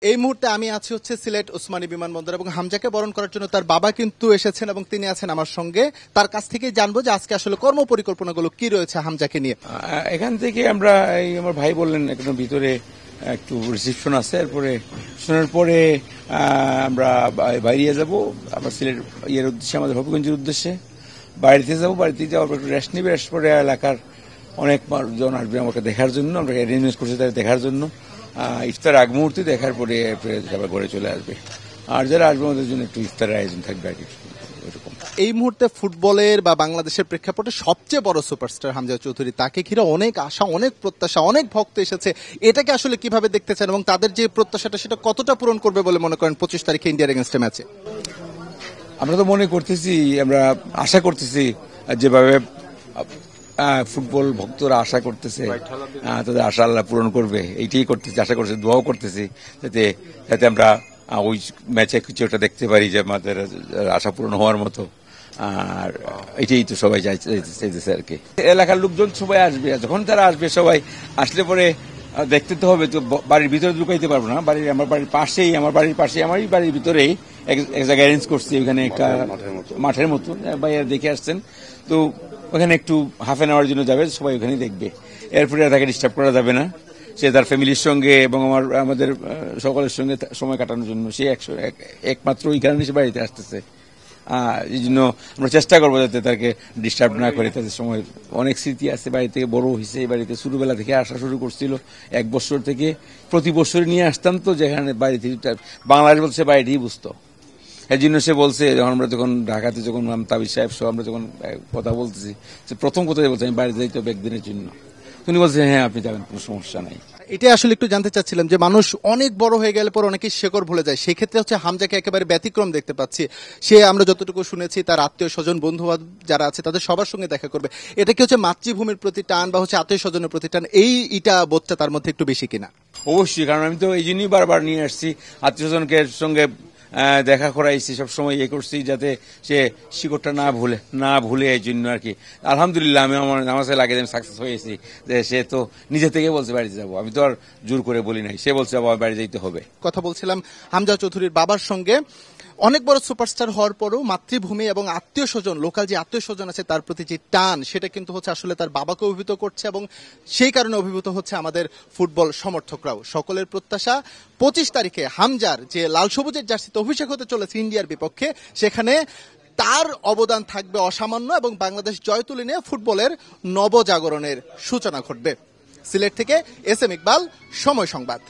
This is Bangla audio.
এই মুহূর্তে আমি আছি হচ্ছে সিলেট ওসমানী বিমানবন্দর এবং হামজাকে বরণ করার জন্য তার বাবা কিন্তু এসেছেন এবং তিনি আছেন আমার সঙ্গে। তার কাছ থেকে জানবো যে আজকে আসলে কর্ম পরিকল্পনাগুলো কি রয়েছে হামজাকে নিয়ে। এখান থেকে আমরা আমার ভাই বললেন একদম ভিতরে একটু রিসিপশন আছে, এরপরে শোনার পরে আমরা বাইরে যাব, আমরা সিলেট ইয়ের উদ্দেশ্যে, আমাদের হবিগঞ্জের উদ্দেশ্যে বাড়িতে যাব। বাড়িতে যাওয়ার পর একটু রেস্ট নিবে, রেস্ট পরে এলাকার অনেক জন আসবে আমাকে দেখার জন্য, আমরা অ্যারেঞ্জমেন্ট করছি তাদের দেখার জন্য। ইফতার আগ মুহূর্তে দেখার পরে সবাই ঘরে চলে আসবে, আর যারা আসবে আমাদের জন্য একটু ইফতারের আয়োজন থাকবে আর কি। এই মুহূর্তে ফুটবলের বা বাংলাদেশের প্রেক্ষাপটে সবচেয়ে বড় সুপারস্টার হামজা চৌধুরী, তাকে ঘিরে অনেক আশা, অনেক প্রত্যাশা, অনেক ভক্ত এসেছে। এটাকে আসলে কিভাবে দেখতে চান এবং তাদের যে প্রত্যাশাটা সেটা কতটা পূরণ করবে বলে মনে করেন 25 তারিখে ইন্ডিয়ার এগেনস্টে ম্যাচে? আমরা তো মনে করতেছি, আমরা আশা করতেছি যেভাবে ফুটবল ভক্তরা আশা করতেছে তাদের আশা আল্লাহ পূরণ করবে, এইটাই করতেছি, আশা করতেছি, দোয়াও করতেছি যাতে আমরা ওই ম্যাচে কিছু একটা দেখতে পারি যে আমাদের আশা পূরণ হওয়ার মতো। আর এটাই তো সবাই চাইতেছে আর কি। এলাকার লোকজন সবাই আসবে, যখন তারা আসবে সবাই আসলে পরে দেখতে তো হবে, তো বাড়ির ভিতরে ঢুকাইতে পারবো না। আমার বাড়ির পাশেই, আমারই বাড়ির ভিতরেই এক জায়গায় অ্যারেঞ্জ করছি, ওইখানে একটা মাঠের মতো, ভাইয়া দেখে আসছেন, তো ওখানে একটু হাফ অ্যান আওয়ার জন্য যাবে, সবাই ওখানেই দেখবে। এরপরে তাকে ডিস্টার্ব করা যাবে না, সে তার ফ্যামিলির সঙ্গে এবং আমাদের সকলের সঙ্গে সময় কাটানোর জন্য সে একমাত্র ওই কারণে সে বাড়িতে আসতেছে। এই জন্য আমরা চেষ্টা করবো যাতে তাকে ডিস্টার্ব না করে। তাদের সময় অনেক স্মৃতি আছে, বাড়ি থেকে বড় হয়েছে, এই বাড়িতে ছোটবেলা থেকে আসা শুরু করছিল, 1 বছর থেকে প্রতি বছর নিয়ে আসতাম, তো যেখানে বাড়ি থেকে বাংলাদেশ বলছে বাড়িতেই বুঝতো। এই জন্য সে বলছে, যখন ঢাকাতে যখন তাবিজ সাহেব সহ আমরা যখন কথা বলতেছি, প্রথম কথাই বলছে আমি বাড়িতে যাইতে হবে একদিনের জন্য। তিনি বলছে হ্যাঁ আপনি যাবেন, কোনো সমস্যা নাই। এটা আসলে একটু জানতে চাচ্ছিলাম যে মানুষ অনেক বড় হয়ে গেলে পর অনেকেই শেকড় ভুলে যায়, সেক্ষেত্রে হচ্ছে হামজাকে একেবারে ব্যতিক্রম দেখতে পাচ্ছি। সে আমরা যতটুকু শুনেছি তার আত্মীয় স্বজন, বন্ধু যারা আছে তাদের সবার সঙ্গে দেখা করবে। এটা কি হচ্ছে মাতৃভূমির প্রতি টান বা হচ্ছে আত্মীয় স্বজনের প্রতি টান, এইটা বোধটা তার মধ্যে একটু বেশি কিনা? অবশ্যই, কারণ আমি তো এই জন্যই বারবার নিয়ে আসছি, আত্মীয় স্বজনকে সঙ্গে দেখা করাইছি, সবসময় ইয়ে করছি যাতে সে শিকড়টা না ভুলে এই জন্য আর কি। আলহামদুলিল্লাহ আমি আমার নামাজে লাগে আমি সাকসেস হয়েছি, যে সে তো নিজে থেকে বলছে বাড়িতে যাবো, আমি তো আর জোর করে বলি নাই, সে বলছে বাবা বাড়ি যেতে হবে। কথা বলছিলাম হামজা চৌধুরীর বাবার সঙ্গে। অনেক বড় সুপারস্টার হওয়ার পরও মাতৃভূমি এবং আত্মীয় স্বজন, লোকাল যে আত্মীয় স্বজন আছে তার প্রতি যে টান, সেটা কিন্তু হচ্ছে আসলে তার বাবাকে অভিভূত করছে এবং সেই কারণে অভিভূত হচ্ছে আমাদের ফুটবল সমর্থকরাও। সকলের প্রত্যাশা 25 তারিখে হামজার যে লাল সবুজের জার্সিতে অভিষেক হতে চলেছে ইন্ডিয়ার বিপক্ষে, সেখানে তার অবদান থাকবে অসামান্য এবং বাংলাদেশ জয় তুলে নিয়ে ফুটবলের নবজাগরণের সূচনা ঘটবে। সিলেট থেকে এস এম ইকবাল, সময় সংবাদ।